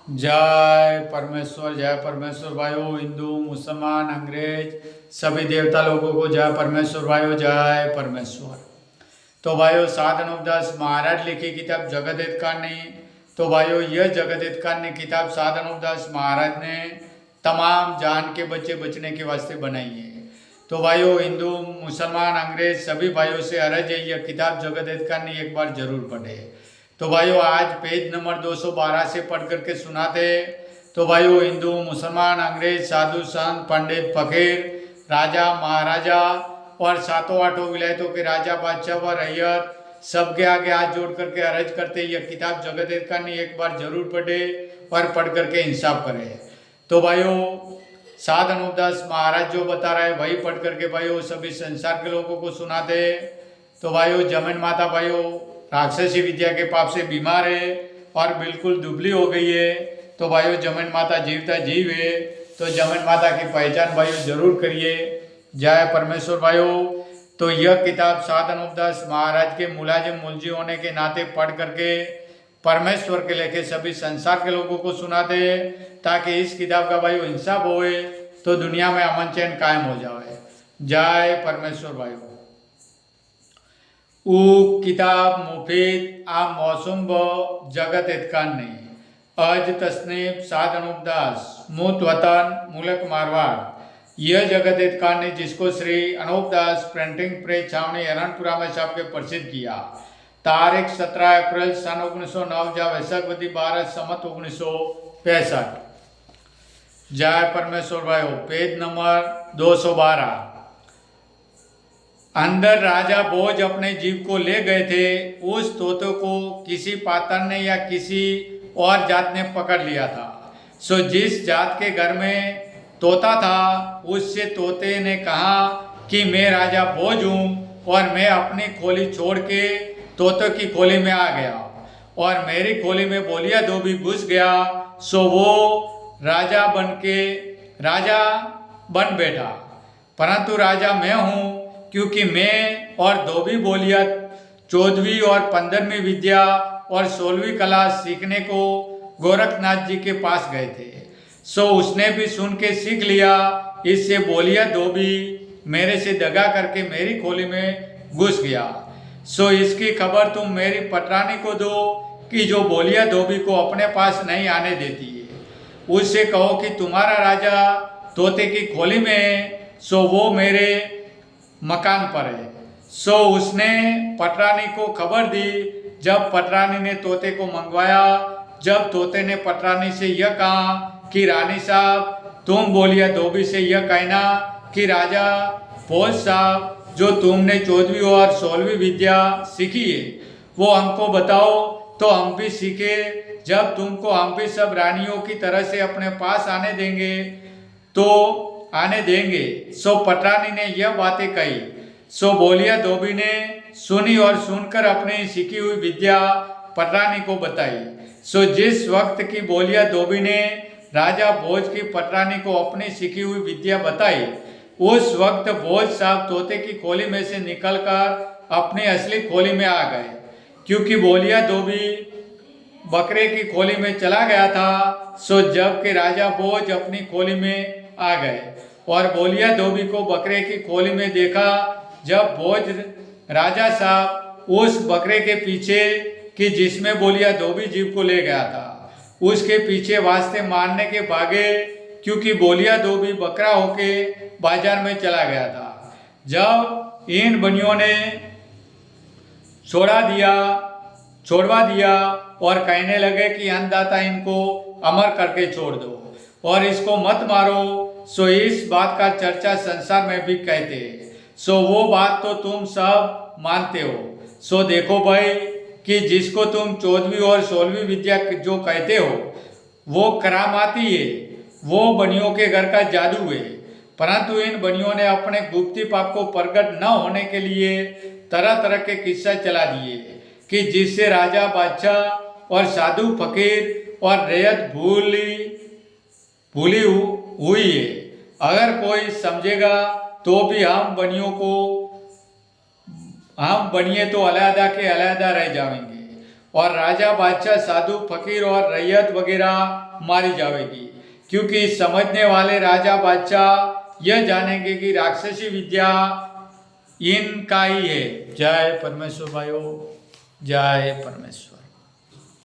जय परमेश्वर भाइयों, हिंदू मुसलमान अंग्रेज सभी देवता लोगों को जय परमेश्वर भाइयों, जय परमेश्वर। तो भाइयों, साधन उपदास महाराज लिखी किताब जगत हित करनी। तो भाइयों, यह जगत हित करनी किताब साधन उपदास महाराज ने तमाम जान के बच्चे बचने के वास्ते बनाई है। तो भाइयों, हिंदू मुसलमान अंग्रेज सभी भाइयों से अर्ज है, यह किताब जगत हित करनी एक बार जरूर पढ़े। तो भाइयों, आज पेज नंबर 212 से पढ़ करके सुनाते। तो भाइयों, हिंदू मुसलमान अंग्रेज साधु संत पंडित फकीर राजा महाराजा और सातों आठों विलायतों के राजा बादशाह व रैयत सबके आगे हाथ जोड़ करके अर्ज करते, यह किताब जगत हित करनी एक बार जरूर पढ़े और पढ़ करके इंसाफ करे। तो भाइयों, साधन उपदास महाराज जो बता रहा है वही पढ़ करके भाइयों सभी संसार के लोगों को सुनाते। तो भाइयों, जमीन माता भाइयों राक्षसी विद्या के पाप से बीमार है और बिल्कुल दुबली हो गई है। तो भाइयों, जमीन माता जीवता जीव है, तो जमीन माता की पहचान भाइयों जरूर करिए। जय परमेश्वर भाइयों। तो यह किताब साधन उपदास महाराज के मुलाजिम मुलजी होने के नाते पढ़ करके परमेश्वर के लेखे सभी संसार के लोगों को सुनाते, ताकि इस किताब का भाइयों इंसाफ होए तो दुनिया में अमन चैन कायम हो जाए। जय परमेश्वर भाइयों। किताब मुफीद आ मौसम व जगत हितकान नहीं अज तस्नीफ साधन उपदास मूत वतन मुल्क मारवाड़। यह जगत हितकान ने जिसको श्री अनूपदास प्रिंटिंग प्रेस छावनी अनंतपुरा में छाप के प्रसिद्ध किया। तारीख 17 अप्रैल सन 1909 जा वैशाख वधी 12 सम्मत 1965। जय परमेश्वर भाइयों। Page number 212। अंदर राजा भोज अपने जीव को ले गए थे। उस तोते को किसी पातर ने या किसी और जात ने पकड़ लिया था। सो जिस जात के घर में तोता था उससे तोते ने कहा कि मैं राजा भोज हूँ और मैं अपनी खोली छोड़ के तोते की खोली में आ गया और मेरी खोली में बोलिया धोबी घुस गया। सो वो राजा बन बैठा, परंतु राजा मैं हूँ, क्योंकि मैं और धोबी बोलिया 14वीं और 15वीं विद्या और 16वीं कला सीखने को गोरखनाथ जी के पास गए थे। सो उसने भी सुन के सीख लिया। इससे बोलिया धोबी मेरे से दगा करके मेरी खोली में घुस गया। सो इसकी खबर तुम मेरी पटरानी को दो कि जो बोलिया धोबी को अपने पास नहीं आने देती है। उससे कहो कि तुम्हारा राजा तोते की खोली में है, सो वो मेरे मकान पर है। सो उसने पटरानी को खबर दी। जब पटरानी ने तोते को मंगवाया, जब तोते ने पटरानी से यह कहा कि रानी साहब तुम बोलिया धोबी से यह कहना कि राजा भोज साहब जो तुमने 14वीं और 16वीं विद्या सीखी है वो हमको बताओ तो हम भी सीखे। जब तुमको हम भी सब रानियों की तरह से अपने पास आने देंगे। सो पटरानी ने यह बातें कही। सो बोलिया धोबी ने सुनी और सुनकर अपनी सीखी हुई विद्या पटरानी को बताई। सो जिस वक्त की बोलिया धोबी ने राजा भोज की पटरानी को अपनी सीखी हुई विद्या बताई, उस वक्त भोज साहब तोते की खोली में से निकलकर अपनी असली खोली में आ गए, क्योंकि बोलिया धोबी बकरे की खोली में चला गया था। सो जब के राजा भोज अपनी खोली में आ गए और बोलिया धोबी को बकरे की खोली में देखा। जब भोज राजा साहब उस बकरे के पीछे कि जिसमें बोलिया धोबी जीव को ले गया था उसके पीछे वास्ते मारने के भागे, क्योंकि बोलिया धोबी बकरा होके बाजार में चला गया था। जब इन बनियों ने छोड़वा दिया और कहने लगे कि अन्नदाता इनको अमर करके छोड़ दो और इसको मत मारो। सो इस बात का चर्चा संसार में भी कहते हैं। सो वो बात तो तुम सब मानते हो। सो देखो भाई कि जिसको तुम 14वीं और 16वीं विद्या जो कहते हो वो करामाती है, वो बनियों के घर का जादू है। परंतु इन बनियों ने अपने गुप्ती पाप को प्रकट न होने के लिए तरह तरह के किस्सा चला दिए कि जिससे राजा बादशाह और साधु फकीर और रैयत भूली हुई है। अगर कोई समझेगा तो भी हम बनिए तो अलहदा के अलहदा रह जाएंगे और राजा बादशाह साधु फकीर और रैयत वगैरह मारी जाएगी, क्योंकि समझने वाले राजा बादशाह यह जानेंगे कि राक्षसी विद्या इनका ही है। जय परमेश्वर भाइयों, जय परमेश्वर।